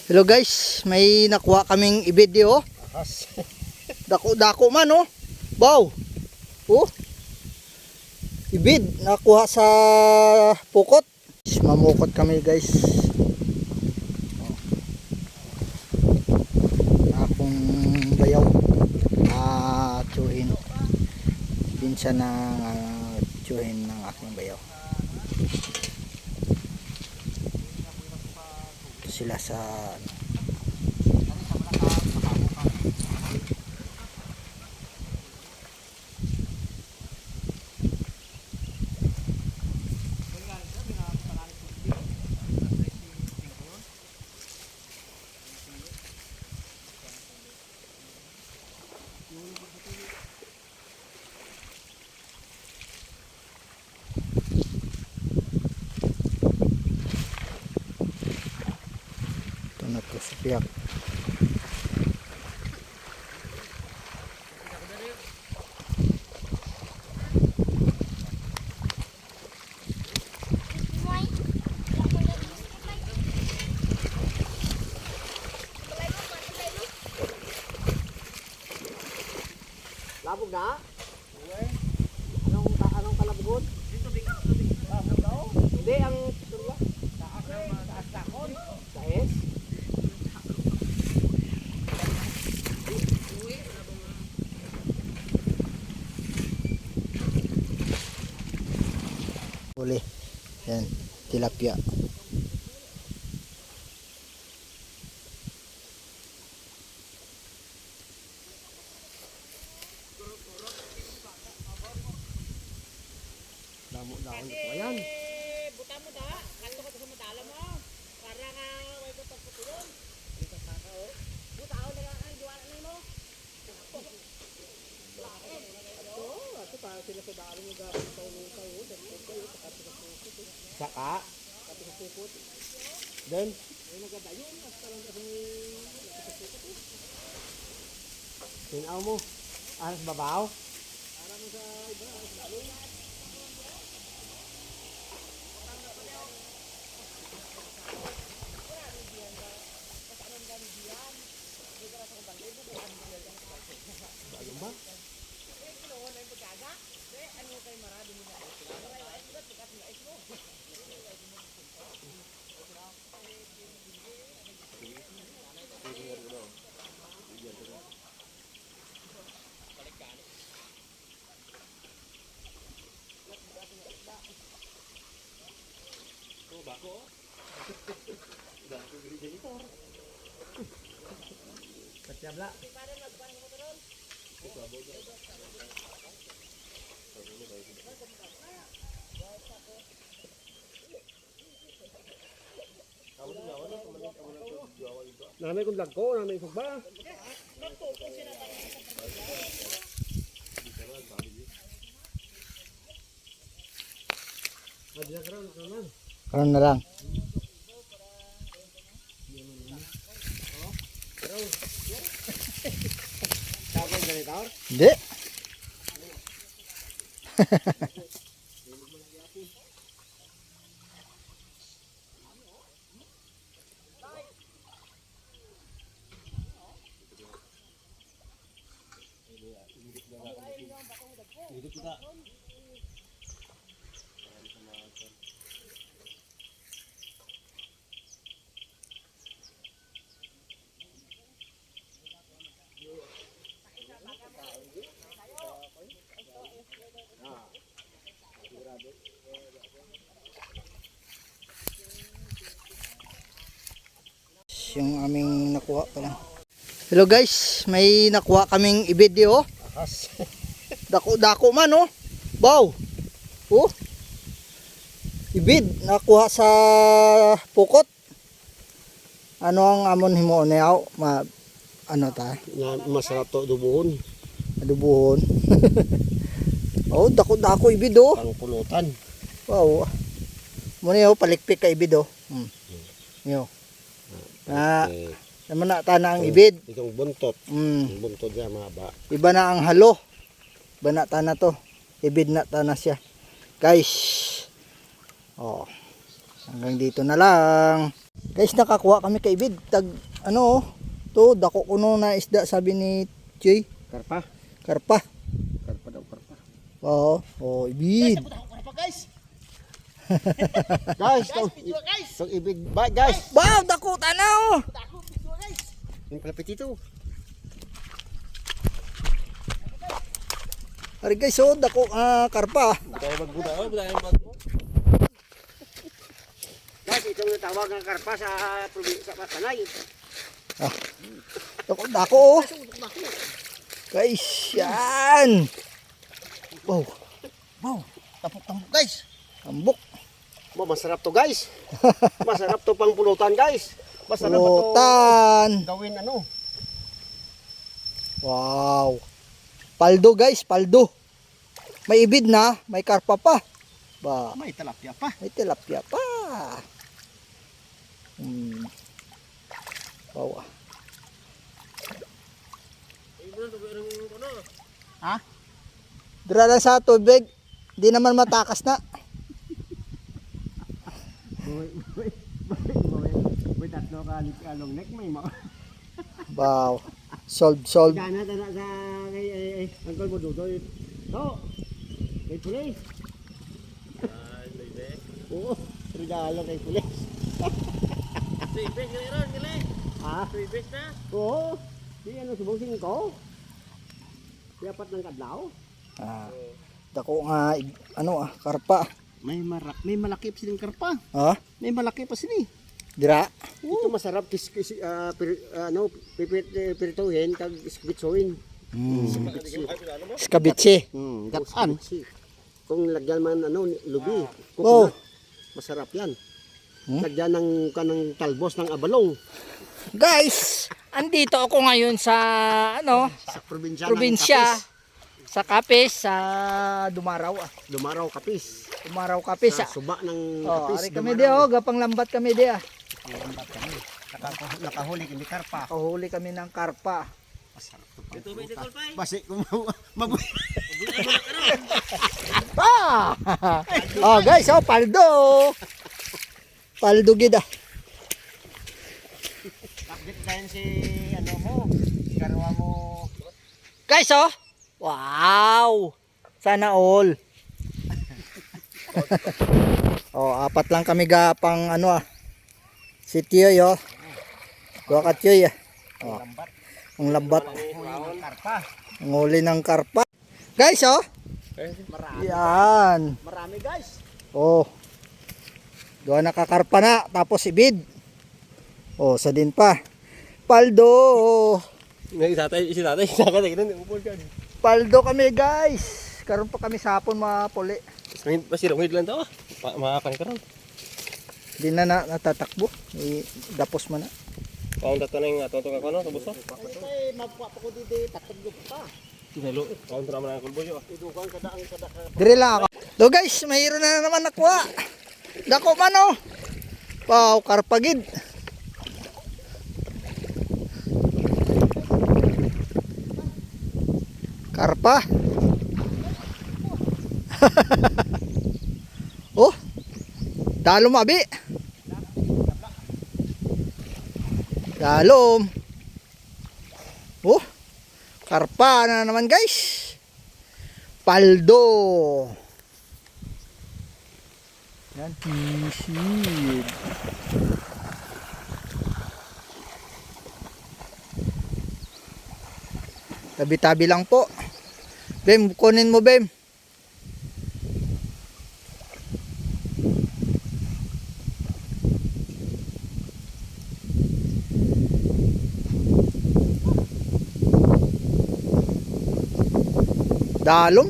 Hello guys, may nakuha kaming i-video. Ahas. Dako man oh. Wow. Oh. Ibid nakuha sa pukot. Mamukot kami guys. Akong bayaw. Tsuhin. Pinsan ng tsuhin ng aking bayaw. Ito sila sa na po sa piyak. Labog na? Anong kalabog? Hindi, ang turla. Taas takon. Taas? Uli. Yan, tilapia. Damo-damo ko yan. Buta mo da, kanto ko sa madala mo. Para nga way ko pagputulon. Dito sa ka oh. Buta ako na ang juwala na mo. Ito para sila sa daan mo gawin sa ulong kayo. Saka? Then? Ay nagadayon. Basta lang kasi tinaw mo. Aras babaw? Para mo sa iba. Aras balong. Ayun ba? Bako. Bako gini janitor. Kacabla. Nanay kong lagko, nanay kong ba? Karon na lang. Kapag ganito? Hindi. Dito kita. Yung aming nakuha pa lang. Hello guys, may nakuha kaming i-video. Ahas. Dako man oh. Wow. Oh. Ibid nakuha sa pukot. Ano ang amon himo niyaw? Ano ta? Yan, masarap to dubuhon. Adubuhon. Oh, dako ibid oh. Pang pulutan. Wow. Muna yo palikpik ka ibid oh. Yo. Okay. Naman na tana ang ibid. Itong buntot. Ang buntot niya mahaba. Iba na ang halo. Iba na tana to. Ibid na tana siya. Guys. Oh. Hanggang dito na lang. Guys, nakakuha kami kay Ibid. Ano, to, dako kuno na isda, sabi ni Jay. Karpa. Karpa. Karpa daw, karpa. Oo, oh, Ibid. Punta ko pa guys. Guys, Guys, video guys. itong ibig. Bye, guys. Wow, dako, tanaw. Punta ako video guys. Yung palapit ito. Ari guys, oh, dako, karpa. Guys, itong natawag ng karpa sa probinsya sa Panay. Dako, dako, oh. Guys, yan. Wow, Wow, tapok-tapok guys. tambok. Masarap to guys. Masarap to pang pulutan guys. Masarap to Pulutan. gawin ano. Wow. Paldo guys, paldo. May Ibid na, may karpa pa. Ba, May talapya pa. may tilapia pa. Wow. Ha? Dira lang sa tubig. Di naman matakas na. May tatlo ka long neck may mo. Wow. Solve. Gana tana sa kay Uncle mo Dudoy. No. Kay pulis. Ay, lebe. Oo, regalo kay pulis. Sibig na ron, nila. Ha? Sibig na. Oo. Di ano subong ko. Dapat ng kadlaw. Dako nga, karpa. May malaki pa silang karpa. Ha? May malaki pa sila. Dira. Ito masarap pirituhin kag iskbitsuhin. Skabitsi. Gatan. Kung lagyan man lubi, Oh. coconut. Masarap 'yan. Lagyan ng kanang talbos ng abalong Guys, andito ako ngayon sa sa probinsya probinsya, ng Capiz. sa Capiz, sa Dumaraw. Dumaraw Capiz. Dumaraw Capiz. Sa suba ng Oh, Capiz. ari kami di gapang lambat kami di. Nakahuli kami karpa. Kahuli kami ng karpa. Masarap to pa. Basi kung mabuhay. Oh guys, paldo. Paldo gid. Update tayo si karwa mo. Guys, oh. Wow. Sana all. Oh, apat lang kami gapang si Tiyoy, oh. Dua ka Tiyoy, oh. Ang lambat. Karpa. Ang huli ng karpa. Guys, oh. Yan. Marami guys. Oh. Dua nakakarpa na. Tapos Ibid. Oh, sa din pa. Paldo. Paldo kami guys. Karon pa kami sa hapon mapuli. Masirong lang daw. Makakan ka ron. Di na natatakbo. Dapos man na. Kaon dato na yung atoto ka kono sa buso. Ay, magpa ko dito tatlo pa. Hello. Kaon ra man ang kulboyo. Idukan kada ang kada. Dire lang ako. Do guys, mayroon na naman nakuha. Dako man oh. Wow, karpagid. Karpa. Oh. Dalom abi. Dalom. Oh. Karpa na naman guys. Paldo. Yan, pisid. Tabi-tabi lang po. Bem, kunin mo Bem. Dalom.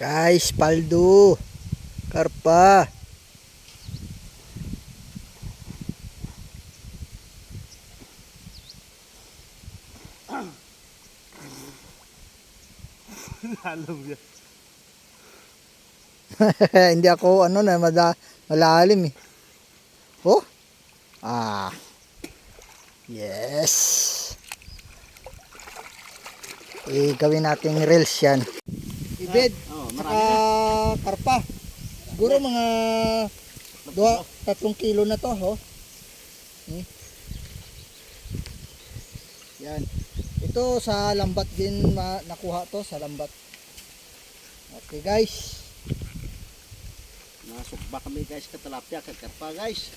Guys, paldo. Karpa. Alam niya. Hindi ako ano na malalim eh. Oh. Ah. Yes. Gawin nating reels yan. Ibed. Oh, Saka marami na. karpa. Siguro mga 3 kilo na to, oh. Yan. Ito sa lambat din nakuha to sa lambat. Okay guys. Nasukba kami guys, katalapya, kakarpa guys.